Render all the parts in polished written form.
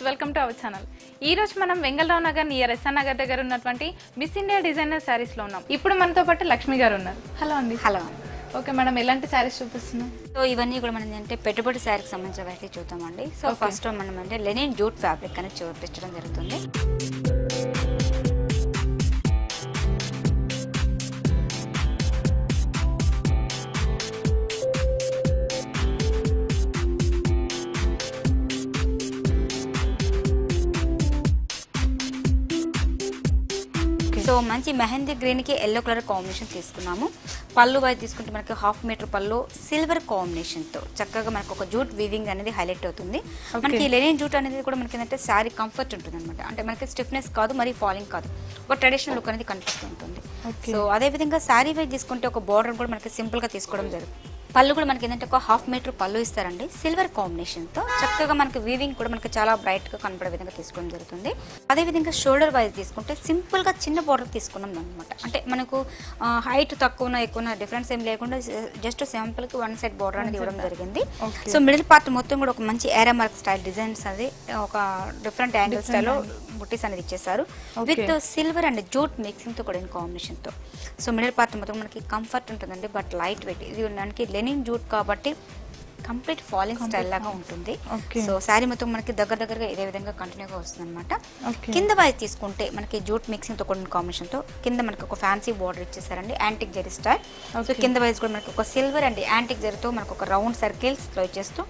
Welcome to our channel. ఈ రోజు మనం వెంగళరావు నగర్ నియర్ ఎస్ఆర్ నగర్ దగ్గర ఉన్నటువంటి మిస్ ఇండియా డిజైనర్ సారీస్ లో ఉన్నాం. ఇప్పుడు మనతో పాటు లక్ష్మి గారు ఉన్నారు. హలో అండి. హలో. ఓకే మేడం, ఎలాంటి సారీస్ చూపిస్తున్నాం? సో ఇవన్నీ కూడా మనం అంటే పెట్టుబడి సారీకి సంబంధించిన వెరైటీ చూద్దామండి. సో ఫస్ట్ మనం అంటే లెనిన్ జూట్ ఫ్యాబ్రిక్ అనేది చూపించడం జరుగుతుంది. సో మంచి మెహందీ గ్రీన్ కి ఎల్లో కలర్ కాంబినేషన్ తీసుకున్నాము. పళ్ళు వైపు తీసుకుంటే మనకి 1/2 మీటర్ పళ్ళు సిల్వర్ కాంబినేషన్ తో చక్కగా మనకు ఒక జూట్ వీవింగ్ అనేది హైలైట్ అవుతుంది. మనకి లెనిన్ జూట్ అనేది కూడా మనకి ఏంటంటే శారీ కంఫర్ట్ ఉంటుంది అనమాట. అంటే మనకి స్టిఫ్నెస్ కాదు, మరి ఫాలింగ్ కాదు, ఒక ట్రెడిషనల్ లుక్ అనేది కనిపిస్తూ ఉంటుంది. సో అదే విధంగా శారీ వైపు తీసుకుంటే ఒక బార్డర్ కూడా మనకి సింపుల్ గా తీసుకోవడం జరుగుతుంది. పళ్ళు కూడా మనకి ఏంటంటే ఒక 1/2 మీటర్ పళ్ళు ఇస్తారండి సిల్వర్ కాంబినేషన్ తో. చక్కగా మనకి వీవింగ్ కూడా మనకి చాలా బ్రైట్ గా కనపడే విధంగా తీసుకోవడం జరుగుతుంది. అదే విధంగా షోల్డర్ వైజ్ తీసుకుంటే సింపుల్ గా చిన్న బార్డర్ తీసుకున్నాం అనమాట. అంటే మనకు హైట్ తక్కువ ఎక్కువ డిఫరెన్స్ ఏం లేకుండా జస్ట్ సింపుల్ కి 1 సైడ్ బార్డర్ అనేది ఇవ్వడం జరిగింది. సో మిడిల్ పార్ట్ మొత్తం కూడా ఒక మంచి ఏరా మార్క్ స్టైల్ డిజైన్స్ అది ఒక డిఫరెంట్ యాంగిల్ స్టైల్లో బుట్టీస్ అనేది ఇచ్చేసారు with silver and jute mixing తో కూడా కాంబినేషన్ తో. సో మిడిల్ పార్ట్ మొత్తం మనకి కంఫర్ట్ ఉంటుందండి, బట్ లైట్ వెయిట్. ఇది మనకి లెనిన్ జూట్ కాబట్టి కంప్లీట్ ఫాలింగ్ స్టైల్ లాగా ఉంటుంది. సో శారీ మొత్తం మనకి దగ్గరగా ఇదే విధంగా కంటిన్యూగా వస్తుంది అనమాట. కింద వైజ్ తీసుకుంటే మనకి జూట్ మిక్సింగ్ తో కొన్ని కాంబినేషన్ తో కింద మనకి ఒక ఫ్యాన్సీ బార్డర్ ఇచ్చేసారండి, యాంటిక్ జరీ స్టైల్. సో కింద వైజ్ కూడా మనకి ఒక సిల్వర్ అండ్ యాంటిక్ జరీతో మనకు ఒక రౌండ్ సర్కిల్స్ లో ఇచ్చేస్తూ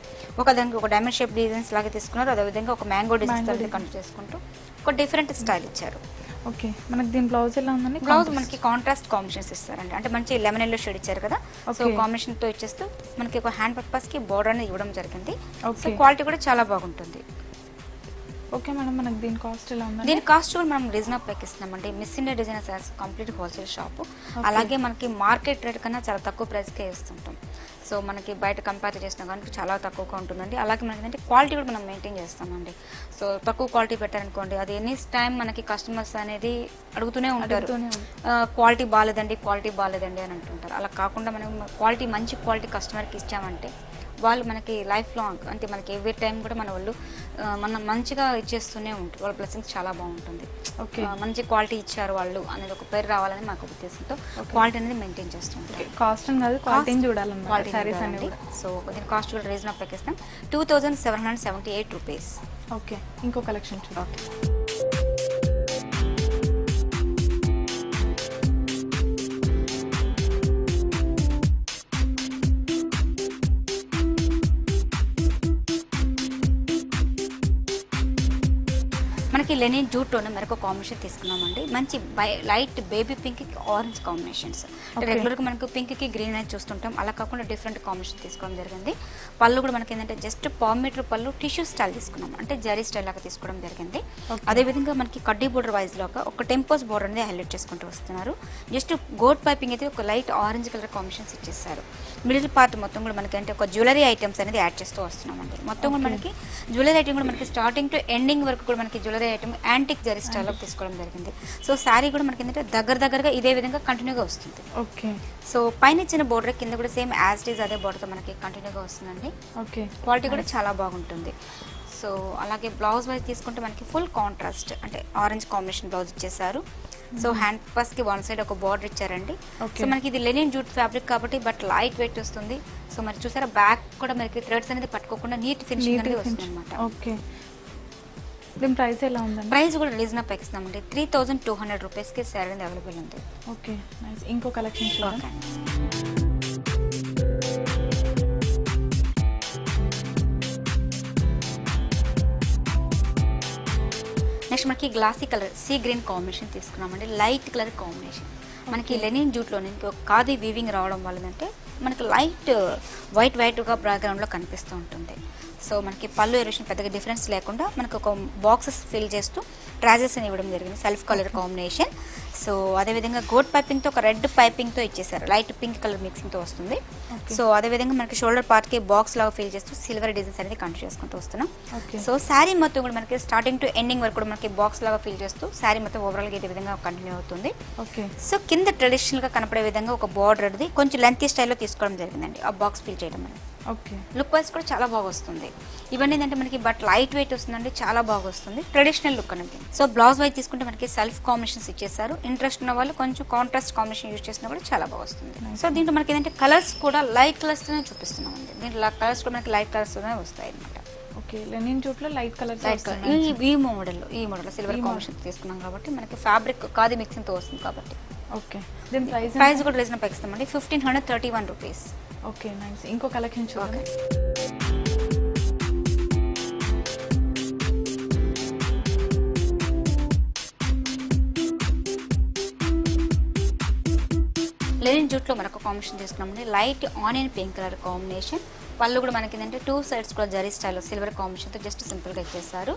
ఒక దానికి ఒక డైమండ్ షేప్ డిజైన్స్ లాగా తీసుకున్నారు. అదే విధంగా ఒక మ్యాంగో డిజైన్స్ కంటిన్యూ చేసుకుంటూ ఒక డిఫరెంట్ స్టైల్ ఇచ్చారు. ఓకే, మనకి దీని బ్లౌజ్ ఎలా ఉందండి? బ్లౌజ్ మనకి కాంట్రాస్ట్ కాంబినేషన్స్ ఇస్తారండి. అంటే మంచి లెమన్ ఎల్లో షేడ్ ఇచ్చారు కదా, సో కాంబినేషన్ తో ఇచ్చేస్తూ మనకి ఒక హ్యాండ్ పర్పస్ కి బోర్డర్ అనేది ఇవ్వడం జరిగింది. సో క్వాలిటీ కూడా చాలా బాగుంటుంది. ఓకే మేడం, మనకి దీని కాస్ట్ ఎలా ఉంది? దీని కాస్ట్ కూడా మనం రీజనబుల్ ప్రైస్ ఇస్తున్నామండి. Miss India designers complete wholesale shop. అలాగే మనకి మార్కెట్ రేట్ కన్నా చాలా తక్కువ ప్రైస్కే ఇస్తుంటాం. సో మనకి బయట కంపేర్ చేసినా కానీ చాలా తక్కువగా ఉంటుందండి. అలాగే మనకి ఏంటంటే క్వాలిటీ కూడా మనం మెయింటైన్ చేస్తామండి. సో తక్కువ క్వాలిటీ పెట్టారనుకోండి, అది ఎనీ టైం మనకి కస్టమర్స్ అనేది అడుగుతూనే ఉంటారు, క్వాలిటీ బాగాలేదండి అని అంటుంటారు. అలా కాకుండా మనం క్వాలిటీ మంచి క్వాలిటీ కస్టమర్కి ఇచ్చామంటే వాళ్ళు మనకి లైఫ్ లాంగ్ అంటే మనకి ఎవ్రీ టైం కూడా మన వాళ్ళు మనం మంచిగా ఇచ్చేస్తూనే ఉంటారు. వాళ్ళ బ్లెస్సింగ్స్ చాలా బాగుంటుంది. ఓకే, మంచి క్వాలిటీ ఇచ్చారు వాళ్ళు అనేది ఒక పేరు రావాలని మాకు ఉద్దేశంతో క్వాలిటీ అనేది మెయింటైన్ చేస్తుంటాం. కాస్ట్ కాదు, క్వాలిటీని చూడాలన్నమాట. సో దీని కాస్ట్ కూడా రీజనబుల్ ప్రైస్ ఇస్తాం, 2778 రూపీస్. ఓకే, ఇంకో కలెక్షన్ చూద్దాం. ఓకే, మనకి లెనిన్ జూట్లోనే మరొక కాంబినేషన్ తీసుకున్నామండి. మంచి లైట్ బేబీ పింక్ కి ఆరెంజ్ కాంబినేషన్స్. రెగ్యులర్గా మనకు పింక్ కి గ్రీన్ అనేది చూస్తుంటాం, అలా కాకుండా డిఫరెంట్ కాంబినేషన్ తీసుకోవడం జరిగింది. పళ్ళు కూడా మనకి ఏంటంటే జస్ట్ 1/4 మీటర్ పళ్ళు టిష్యూ స్టైల్ తీసుకున్నాం, అంటే జరీ స్టైల్ లాగా తీసుకోవడం జరిగింది. అదేవిధంగా మనకి కడ్డీ బోర్డర్ వైజ్ లాగా ఒక టెంపోస్ బోర్డర్ అనేది హైలైట్ చేసుకుంటూ వస్తున్నారు. జస్ట్ గోల్డ్ పైపింగ్ అయితే ఒక లైట్ ఆరెంజ్ కలర్ కాంబినేషన్స్ ఇచ్చేస్తారు. మిడిల్ పార్ట్ మొత్తం కూడా మనకి అంటే ఒక జ్యువెలరీ ఐటమ్స్ అనేది యాడ్ చేస్తూ వస్తున్నామండి. మొత్తం కూడా మనకి జ్యువెలరీ ఐటమ్ కూడా మనకి స్టార్టింగ్ టు ఎండింగ్ వరకు కూడా మనకి జ్యువెలరీ ఐటమ్ యాంటిక్ జరీ స్టైల్లో తీసుకోవడం జరిగింది. సో శారీ కూడా మనకి ఏంటంటే దగ్గరగా ఇదే విధంగా కంటిన్యూగా వస్తుంది. ఓకే, సో పైన ఇచ్చిన బోర్డర్ కింద కూడా సేమ్ యాజ్ ఇట్ ఈజ్ అదే బోర్డర్తో మనకి కంటిన్యూగా వస్తుందండి. ఓకే, క్వాలిటీ కూడా చాలా బాగుంటుంది. సో అలాగే బ్లౌజ్ వైజ్ తీసుకుంటే మనకి ఫుల్ కాంట్రాస్ట్ అంటే ఆరెంజ్ కాంబినేషన్ బ్లౌజ్ ఇచ్చేసారు. సో హ్యాండ్ పర్పస్ కి 1 సైడ్ ఒక బార్డర్ ఇచ్చారండి. సో మనకి ఇది లెనిన్ జూట్ ఫ్యాబ్రిక్ కాబట్టి బట్ లైట్ వెయిట్ వస్తుంది. సో మరి చూసారా బ్యాక్ కూడా మనకి థ్రెడ్స్ అనేది పట్టుకోకుండా నీట్ ఫినిషింగ్ అనేది వస్తుంది అనమాట. ఓకే, దీని ప్రైస్ ఎలా ఉందండి? ప్రైస్ కూడా రీజనబుల్ ప్రైస్ ఇస్తామండి, 3200 రూపీస్కి శారీ అనేది అవైలబుల్ ఉంది. Okay, nice. ఇంకో కలెక్షన్ చూద్దాం. నెక్స్ట్ మనకి glossy colour sea green combination తీసుకున్నామండి, లైట్ కలర్ కాంబినేషన్. మనకి లెనిన్ జూట్లోనే ఖాదీ వీవింగ్ రావడం వల్ల అంటే మనకి లైట్ వైట్గా బ్యాక్గ్రౌండ్లో కనిపిస్తూ ఉంటుంది. సో మనకి పళ్ళు ఎరేషన్ పెద్దగా డిఫరెన్స్ లేకుండా మనకు ఒక బాక్సెస్ ఫిల్ చేస్తూ ట్రాజెస్ అని ఇవ్వడం జరిగింది, సెల్ఫ్ కలర్ కాంబినేషన్. సో అదేవిధంగా గోల్డ్ పైపింగ్తో ఒక రెడ్ పైపింగ్తో ఇచ్చేసారు, లైట్ పింక్ కలర్ మిక్సింగ్తో వస్తుంది. సో అదేవిధంగా మనకి షోల్డర్ పార్ట్కి బాక్స్ లాగా ఫిల్ చేస్తూ సిల్వర్ డిజైన్స్ అనేది కంటిన్యూ చేసుకుంటూ వస్తున్నాం. సో శారీ మొత్తం కూడా మనకి స్టార్టింగ్ టు ఎండింగ్ వరకు కూడా మనకి బాక్స్ లాగా ఫిల్ చేస్తూ శారీ మొత్తం ఓవరాల్గా ఇదే విధంగా కంటిన్యూ అవుతుంది. సో కింద ట్రెడిషనల్గా కనపడే విధంగా ఒక బార్డర్ అది కొంచెం లెంతీ స్టైల్లో తీసుకోవడం జరిగిందండి, ఆ బాక్స్ ఫిల్ చేయడం అనేది. ఓకే. లుక్ వైజ్ కూడా చాలా బాగా వస్తుంది. ఇవన్నీ ఏంటంటే మనకి బట్ లైట్ వెయిట్ వస్తుందండి, చాలా బాగా వస్తుంది. ట్రెడిషనల్ లుక్ అనేది. సో బ్లౌజ్ వైజ్ తీసుకుంటే మనకి సెల్ఫ్ కాంబినేషన్స్ ఇచ్చేసారు. ఇంట్రెస్ట్ ఉన్న వాళ్ళు కొంచెం కాంట్రాస్ట్ కాంబినేషన్ యూజ్ చేసినా కూడా చాలా బాగా వస్తుంది. సో దీంట్లో మనకి ఏంటంటే కలర్స్ కూడా లైట్ కలర్స్ తోనే చూపిస్తున్నాం అండి. దీంట్లో కలర్స్ కూడా మనకి లైట్ కలర్స్ తోనే వస్తాయి అనమాట. ఓకే. లెనిన్ జూట్ లో లైట్ కలర్ ఈ మోడల్ సిల్వర్ కాంబినేషన్ తీసుకున్నాం కాబట్టి మనకి ఫ్యాబ్రిక్ ఖాదీ మిక్సింగ్ తో వస్తుంది కాబట్టి. ఓకే. దీని ప్రైస్ కూడా రీజనబుల్ ఇస్తామండి, 1531 రూపీస్. Okay, nice. ఇంకో కలెక్షన్ చూడండి. లెనిన్ జూట్ లో మనకు కాంబినేషన్ తీసుకున్నామండి, light onion pink colour combination. పళ్ళు కూడా మనకి ఏంటంటే 2 sides కూడా జరీ స్టైల్లో సిల్వర్ కాంబినేషన్ తో జస్ట్ సింపుల్ గా ఇచ్చేసారు.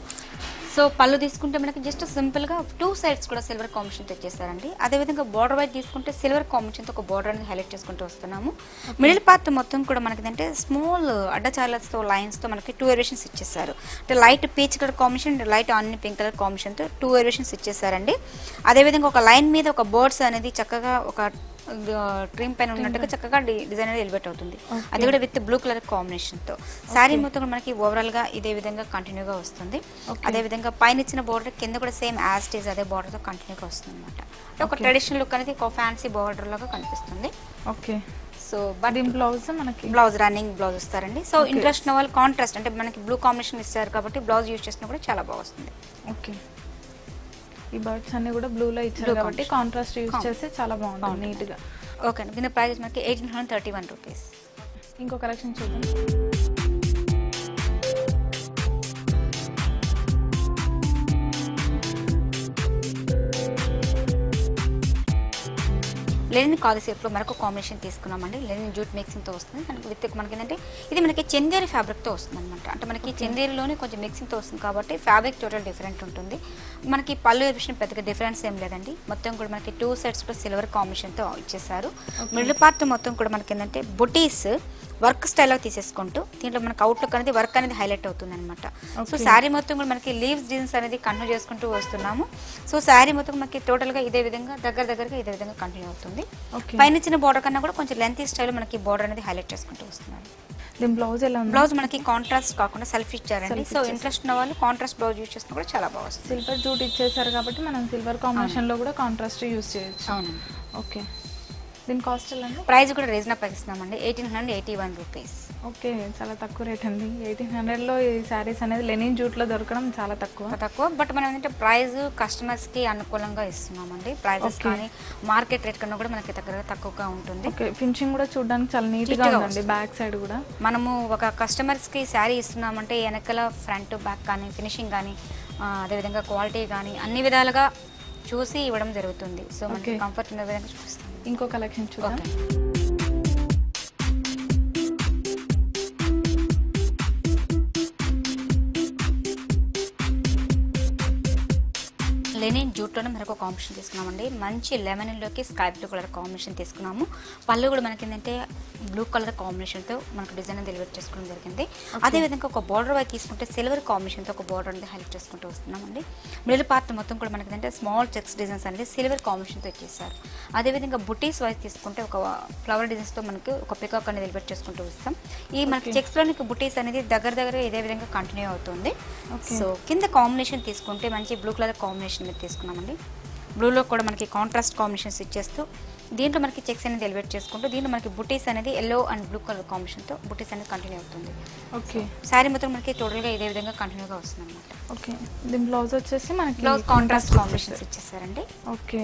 సో పళ్ళు తీసుకుంటే మనకి జస్ట్ సింపుల్ గా 2 sides కూడా సిల్వర్ కాంబినేషన్ తో ఇచ్చేసారండి. అదేవిధంగా బార్డర్ వైజ్ తీసుకుంటే సిల్వర్ కాంబినేషన్ తో ఒక బార్డర్ అనేది హైలైట్ చేసుకుంటూ వస్తున్నాము. మిడిల్ పార్ట్ మొత్తం కూడా మనకి ఏంటంటే స్మాల్ అడ్డచార్లస్ తో లైన్స్ తో మనకి 2 వేరియేషన్స్ ఇచ్చేసారు. అంటే light peach colour combination, light onion pink colour combination తో 2 వేరియేషన్స్ ఇచ్చేసారండి. అదేవిధంగా ఒక లైన్ మీద ఒక బర్డ్స్ అనేది చక్కగా ఒక ట్రీమ్ పైన ఉన్నట్టుగా చక్కగా డిజైన్ అనేది ఎలివేట్ అవుతుంది. అది కూడా విత్ బ్లూ కలర్ కాంబినేషన్ తో. శారీ మొత్తం మనకి ఓవరాల్ గా ఇదే విధంగా కంటిన్యూగా వస్తుంది. అదే విధంగా పైన ఇచ్చిన బోర్డర్ కింద కూడా సేమ్ యాజ్ ఇట్ ఈజ్ అదే బోర్డర్ తో కంటిన్యూగా వస్తుంది అనమాట. ఒక ట్రెడిషనల్ లుక్ అనేది ఒక ఫ్యాన్సీ బోర్డర్ లాగా కనిపిస్తుంది. ఓకే. సో బట్ బ్లౌజ్ మనకి బ్లౌజ్ రన్నింగ్ బ్లౌజ్ ఇస్తారండి. సో ఇంట్రెస్ట్ ఉన్న వాళ్ళు కాంట్రాస్ట్ అంటే మనకి బ్లూ కాంబినేషన్ ఇస్తారు కాబట్టి బ్లౌజ్ యూజ్ చేసినా కూడా చాలా బాగా వస్తుంది. ఓకే. ఈ బర్డ్స్ అన్ని కూడా బ్లూ లో ఇచ్చారు కాబట్టి కాంట్రాస్ట్ యూజ్ చేస్తే చాలా బాగుంటుంది నీట్ గా. ఓకే అండి. దీని ప్రైస్ మనకి 1831 రూపీస్. ఇంకో కలెక్షన్ చూద్దాం. లెనిన్ కాది సెట్ లో మనకు కాంబినేషన్ తీసుకున్నామండి. లెనిన్ జూట్ మిక్సింగ్ తో వస్తుంది. దానికి విత్ మనకి ఏంటంటే ఇది మనకి చందేరి ఫ్యాబ్రిక్ తో వస్తుంది అనమాట. అంటే మనకి చందేరిలోనే కొంచెం మిక్సింగ్ తో వస్తుంది కాబట్టి ఫ్యాబ్రిక్ టోటల్ డిఫరెంట్ ఉంటుంది. మనకి పళ్ళు విషయం పెద్దగా డిఫరెన్స్ ఏం లేదండి. మొత్తం కూడా మనకి 2 sides కూడా సిల్వర్ కాంబినేషన్ తో ఇచ్చేసారు. మిడిల్ పార్ట్ మొత్తం కూడా మనకి ఏంటంటే బుటీస్ వర్క్ స్టైల్లో తీసేసుకుంటూ దీంట్లో మనకి అవుట్లుక్ అనేది వర్క్ అనేది హైలైట్ అవుతుంది అనమాట. సో శారీ మొత్తం కూడా మనకి లీవ్స్ డిజైన్స్ అనేది కంటిన్యూ చేసుకుంటూ వస్తున్నాము. సో శారీ మొత్తం మనకి టోటల్ గా ఇదే విధంగా దగ్గరగా ఇదే విధంగా కంటిన్యూ అవుతుంది. పైన ఇచ్చిన బోర్డర్ కన్నా కూడా కొంచెం లెంతీ స్టైల్ మనకి బోర్డర్ అనేది హైలైట్ చేసుకుంటూ వస్తున్నారు. దీని బ్లౌజ్ ఎలా ఉంది? బ్లౌజ్ మనకి కాంట్రాస్ట్ కాకుండా సెల్ఫ్ ఇచ్చారండి. సో ఇంట్రెస్ట్ ఉన్న వాళ్ళు కాంట్రాస్ట్ బ్లౌజ్ యూజ్ చేసినా కూడా చాలా బాగా వస్తుంది. సిల్వర్ జూట్ ఇచ్చేసారు కాబట్టి మనం సిల్వర్ కాంబినేషన్ లో కూడా కాంట్రాస్ట్ యూజ్ చేయొచ్చు. అవునండి. ఓకే. దీని కాస్ట్ ఎలా అండి? ప్రైస్ కూడా రీజనబుల్ ఇస్తున్నామండి, 1881 రూపీస్. ఓకే, చాలా తక్కువ రేట్ అండి. 1800 లో ఈ శారీస్ అనేది లెనిన్ జూట్ లో దొరకడం చాలా తక్కువ. బట్ మనం ఏంటంటే ప్రైస్ కస్టమర్స్ కి అనుకూలంగా ఇస్తున్నామండి. ప్రైజెస్ కానీ మార్కెట్ రేట్ కన్నా కూడా మనకి తక్కువగా ఉంటుంది. ఓకే. ఫినిషింగ్ కూడా చూడడానికి చాలా నీట్ గా ఉందండి. బ్యాక్ సైడ్ కూడా మనము ఒక కస్టమర్స్ కి శారీ ఇస్తున్నామంటే వెనకాల ఫ్రంట్ బ్యాక్ కానీ ఫినిషింగ్ కానీ అదేవిధంగా క్వాలిటీ కానీ అన్ని విధాలుగా చూసి ఇవ్వడం జరుగుతుంది. సో మనకి కంఫర్ట్ ఉన్న విధంగా చూపిస్తాం. ఇంకో కలెక్షన్ చూద్దాం. లెనిన్ జూట్లోనే మనకు కాంబినేషన్ తీసుకున్నామండి. మంచి లెమన్లోకి స్కై బ్లూ కలర్ కాంబినేషన్ తీసుకున్నాము. పళ్ళు కూడా మనకి ఏంటంటే బ్లూ కలర్ కాంబినేషన్తో మనకు డిజైన్ డెలివరీ చేసుకోవడం జరిగింది. అదేవిధంగా ఒక బార్డర్ వైపు తీసుకుంటే సిల్వర్ కాంబినేషన్తో ఒక బార్డర్ అనేది హైలైట్ చేసుకుంటూ వస్తున్నామండి. మిడిల్ పార్ట్ మొత్తం కూడా మనకి ఏంటంటే స్మాల్ చెక్స్ డిజైన్స్ అనేది సిల్వర్ కాంబినేషన్తో ఇచ్చేసారు. అదేవిధంగా బుటీస్ వైజ్ తీసుకుంటే ఒక ఫ్లవర్ డిజైన్స్తో మనకి ఒక పికాక్ అనేది డెలివరీ చేసుకుంటూ వస్తాం. ఈ మనకి చెక్స్లోనికి బుటీస్ అనేది దగ్గర ఇదే విధంగా కంటిన్యూ అవుతుంది. సో కింద కాంబినేషన్ తీసుకుంటే మంచి బ్లూ కలర్ కాంబినేషన్ తీసుకున్నామండి. బ్లూలో కూడా మనకి కాంట్రాస్ట్ కాంబినేషన్స్ ఇచ్చేస్తూ దీంట్లో మనకి చెక్స్ అనేది ఎలివేట్ చేసుకుంటూ దీంట్లో మనకి బుటీస్ అనేది ఎల్లో అండ్ బ్లూ కలర్ కాంబినేషన్తో బుటీస్ అనేది కంటిన్యూ అవుతుంది. ఓకే. శారీ మొత్తం మనకి టోటల్గా ఇదే విధంగా కంటిన్యూగా వస్తుంది అనమాట. ఓకే. దీని బ్లౌజ్ వచ్చేసి మనకి బ్లౌజ్ కాంట్రాస్ట్ కాంబినేషన్స్ ఇచ్చేసారండి. ఓకే.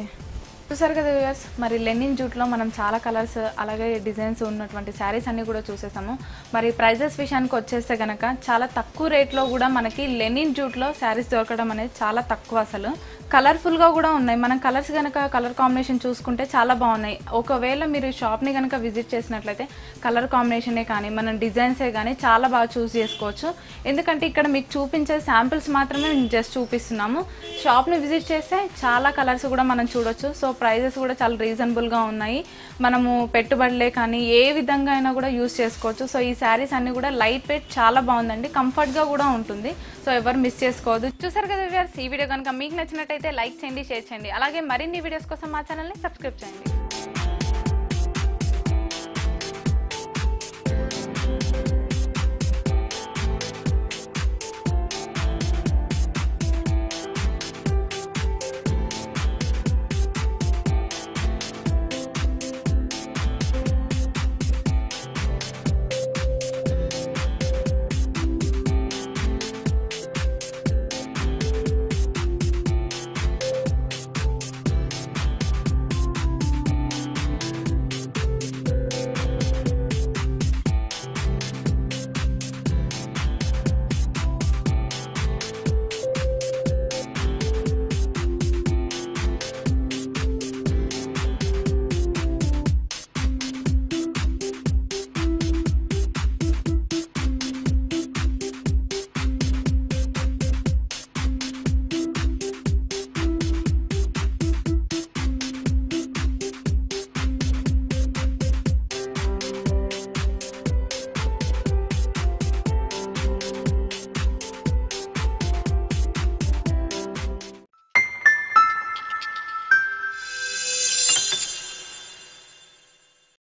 చూసారు కదా వ్యూవర్స్, మరి లెనిన్ జూట్లో మనం చాలా కలర్స్ అలాగే డిజైన్స్ ఉన్నటువంటి శారీస్ అన్ని కూడా చూసేసాము. మరి ప్రైజెస్ విషయానికి వచ్చేస్తే కనుక చాలా తక్కువ రేట్లో కూడా మనకి లెనిన్ జూట్లో శారీస్ దొరకడం అనేది చాలా తక్కువ. అసలు కలర్ఫుల్గా కూడా ఉన్నాయి. మనం కలర్స్ కనుక కలర్ కాంబినేషన్ చూసుకుంటే చాలా బాగున్నాయి. ఒకవేళ మీరు షాప్ని కనుక విజిట్ చేసినట్లయితే కలర్ కాంబినేషనే కానీ మనం డిజైన్సే కానీ చాలా బాగా చూస్ చేసుకోవచ్చు. ఎందుకంటే ఇక్కడ మీకు చూపించే శాంపిల్స్ మాత్రమే మేము జస్ట్ చూపిస్తున్నాము. షాప్ని విజిట్ చేస్తే చాలా కలర్స్ కూడా మనం చూడొచ్చు. సో ప్రైజెస్ కూడా చాలా రీజనబుల్గా ఉన్నాయి. మనము పెట్టుబడులే కానీ ఏ విధంగా అయినా కూడా యూస్ చేసుకోవచ్చు. సో ఈ శారీస్ అన్ని కూడా లైట్ వెయిట్ చాలా బాగుందండి, కంఫర్ట్గా కూడా ఉంటుంది. సో ఎవరు మిస్ చేసుకోవద్దు. చూసారు కదా వ్యూవర్స్, ఈ వీడియో కనుక మీకు నచ్చినట్టయితే లైక్ చేయండి, షేర్ చేయండి. అలాగే మరిన్ని వీడియోస్ కోసం మా ఛానల్ని సబ్స్క్రైబ్ చేయండి.